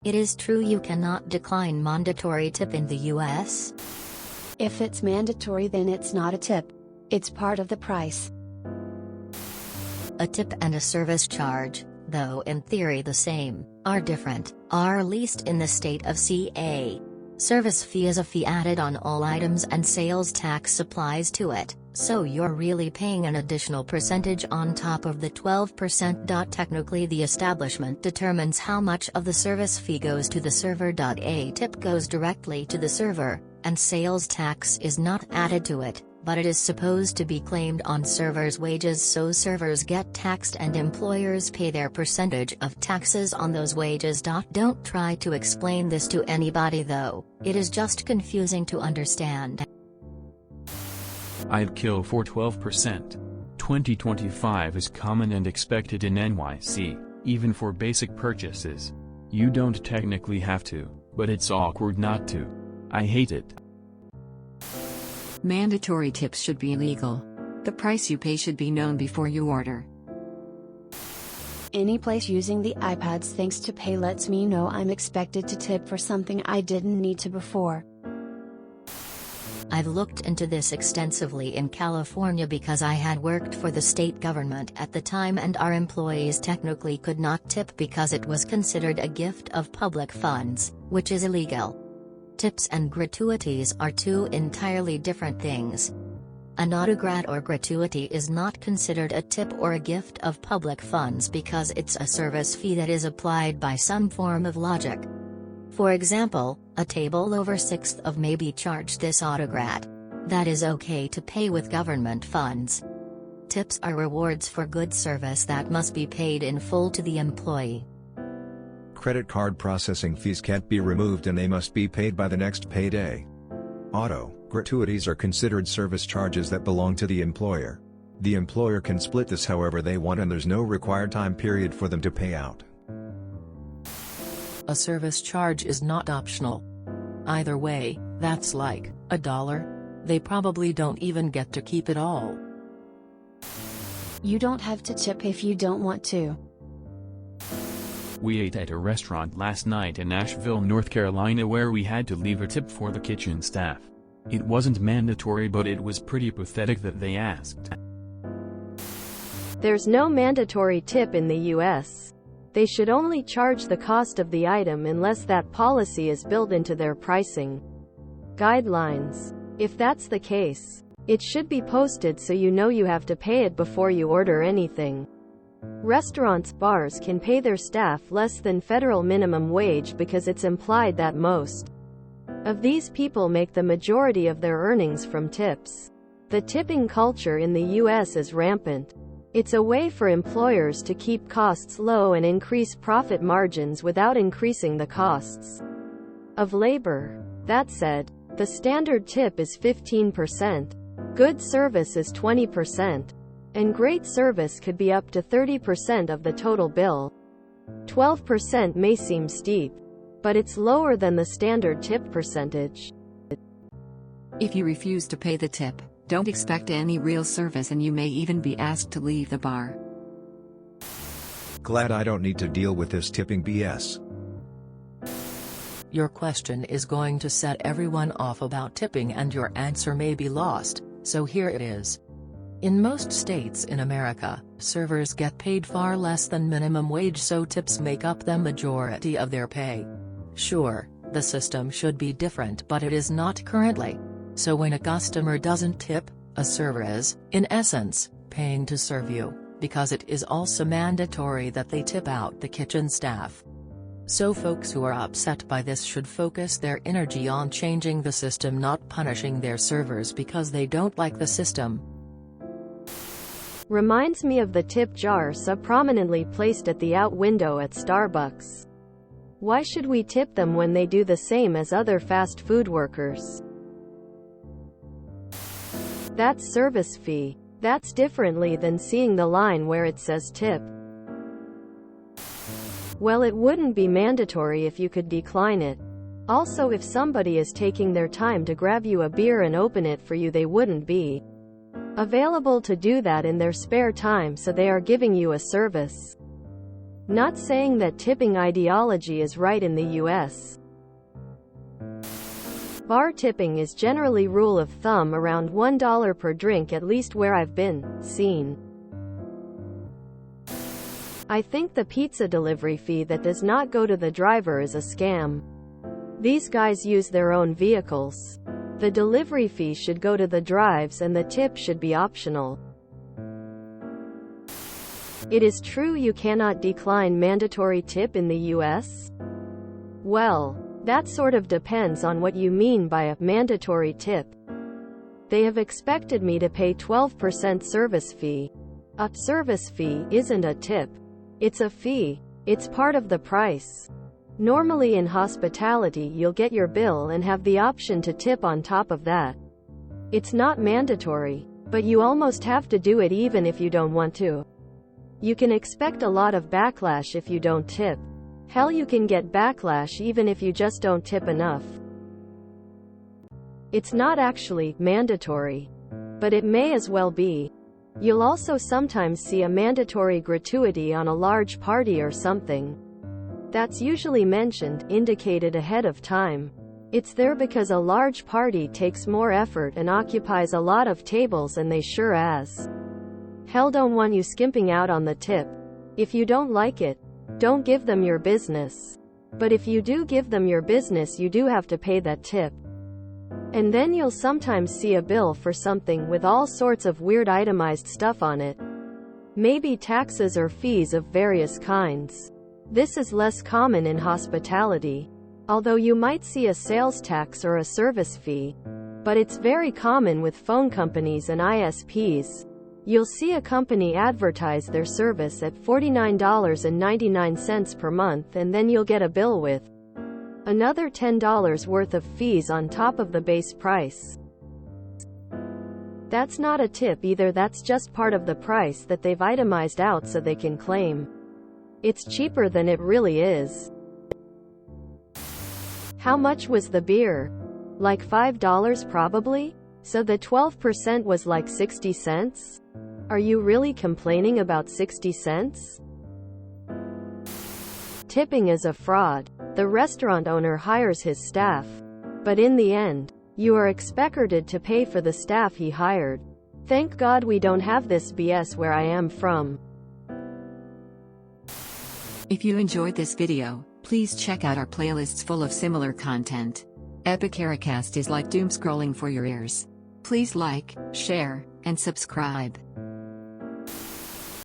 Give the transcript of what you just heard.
It is true you cannot decline mandatory tip in the US. If it's mandatory, then it's not a tip. It's part of the price. A tip and a service charge, though in theory the same, are different, are leased in the state of CA. Service fee is a fee added on all items and sales tax applies to it, so you're really paying an additional percentage on top of the 12%. Technically, the establishment determines how much of the service fee goes to the server. A tip goes directly to the server, and sales tax is not added to it, but it is supposed to be claimed on servers' wages, so servers get taxed and employers pay their percentage of taxes on those wages. Don't try to explain this to anybody though, it is just confusing to understand. I'd kill for 12%. 2025 is common and expected in NYC, even for basic purchases. You don't technically have to, but it's awkward not to. I hate it. Mandatory tips should be illegal. The price you pay should be known before you order. Any place using the iPads thinks to pay lets me know I'm expected to tip for something I didn't need to before. I've looked into this extensively in California because I had worked for the state government at the time and our employees technically could not tip because it was considered a gift of public funds, which is illegal. Tips and gratuities are two entirely different things. An autograt or gratuity is not considered a tip or a gift of public funds because it's a service fee that is applied by some form of logic. For example, a table over 6th of May be charged this autograt. That is okay to pay with government funds. Tips are rewards for good service that must be paid in full to the employee. Credit card processing fees can't be removed and they must be paid by the next payday. Auto gratuities are considered service charges that belong to the employer. The employer can split this however they want and there's no required time period for them to pay out. A service charge is not optional. Either way, that's like $1. They probably don't even get to keep it all. You don't have to tip if you don't want to. We ate at a restaurant last night in Asheville, North Carolina where we had to leave a tip for the kitchen staff. It wasn't mandatory but it was pretty pathetic that they asked. There's no mandatory tip in the US. They should only charge the cost of the item unless that policy is built into their pricing guidelines. If that's the case, it should be posted so you know you have to pay it before you order anything. Restaurants, bars can pay their staff less than federal minimum wage because it's implied that most of these people make the majority of their earnings from tips. The tipping culture in the US is rampant. It's a way for employers to keep costs low and increase profit margins without increasing the costs of labor. That said, the standard tip is 15%. Good service is 20%. And great service could be up to 30% of the total bill. 12% may seem steep, but it's lower than the standard tip percentage. If you refuse to pay the tip, don't expect any real service and you may even be asked to leave the bar. Glad I don't need to deal with this tipping BS. Your question is going to set everyone off about tipping and your answer may be lost, so here it is. In most states in America, servers get paid far less than minimum wage, so tips make up the majority of their pay. Sure, the system should be different but it is not currently. So when a customer doesn't tip, a server is, in essence, paying to serve you, because it is also mandatory that they tip out the kitchen staff. So folks who are upset by this should focus their energy on changing the system, not punishing their servers because they don't like the system. Reminds me of the tip jar so prominently placed at the out window at Starbucks. Why should we tip them when they do the same as other fast food workers? That's service fee. That's differently than seeing the line where it says tip. Well, it wouldn't be mandatory if you could decline it. Also, if somebody is taking their time to grab you a beer and open it for you, they wouldn't be available to do that in their spare time, so they are giving you a service. Not saying that tipping ideology is right in the US. Bar tipping is generally rule of thumb around $1 per drink, at least where I've been seen. I think the pizza delivery fee that does not go to the driver is a scam. These guys use their own vehicles. The delivery fee should go to the drives and the tip should be optional. It is true you cannot decline mandatory tip in the US? Well, that sort of depends on what you mean by a mandatory tip. They have expected me to pay 12% service fee. A service fee isn't a tip. It's a fee. It's part of the price. Normally in hospitality you'll get your bill and have the option to tip on top of that. It's not mandatory, but you almost have to do it even if you don't want to. You can expect a lot of backlash if you don't tip. Hell, you can get backlash even if you just don't tip enough. It's not actually mandatory, but it may as well be. You'll also sometimes see a mandatory gratuity on a large party or something. That's usually mentioned, indicated ahead of time. It's there because a large party takes more effort and occupies a lot of tables, and they sure as hell don't want you skimping out on the tip. If you don't like it, don't give them your business. But if you do give them your business, you do have to pay that tip. And then you'll sometimes see a bill for something with all sorts of weird itemized stuff on it. Maybe taxes or fees of various kinds. This is less common in hospitality, although you might see a sales tax or a service fee. But it's very common with phone companies and ISPs. You'll see a company advertise their service at $49.99 per month, and then you'll get a bill with another $10 worth of fees on top of the base price. That's not a tip either, that's just part of the price that they've itemized out so they can claim it's cheaper than it really is. How much was the beer? Like $5 probably? So the 12% was like 60 cents? Are you really complaining about 60 cents? Tipping is a fraud. The restaurant owner hires his staff, but in the end, you are expected to pay for the staff he hired. Thank God we don't have this BS where I am from. If you enjoyed this video, please check out our playlists full of similar content. Epicaricast is like doom scrolling for your ears. Please like, share, and subscribe.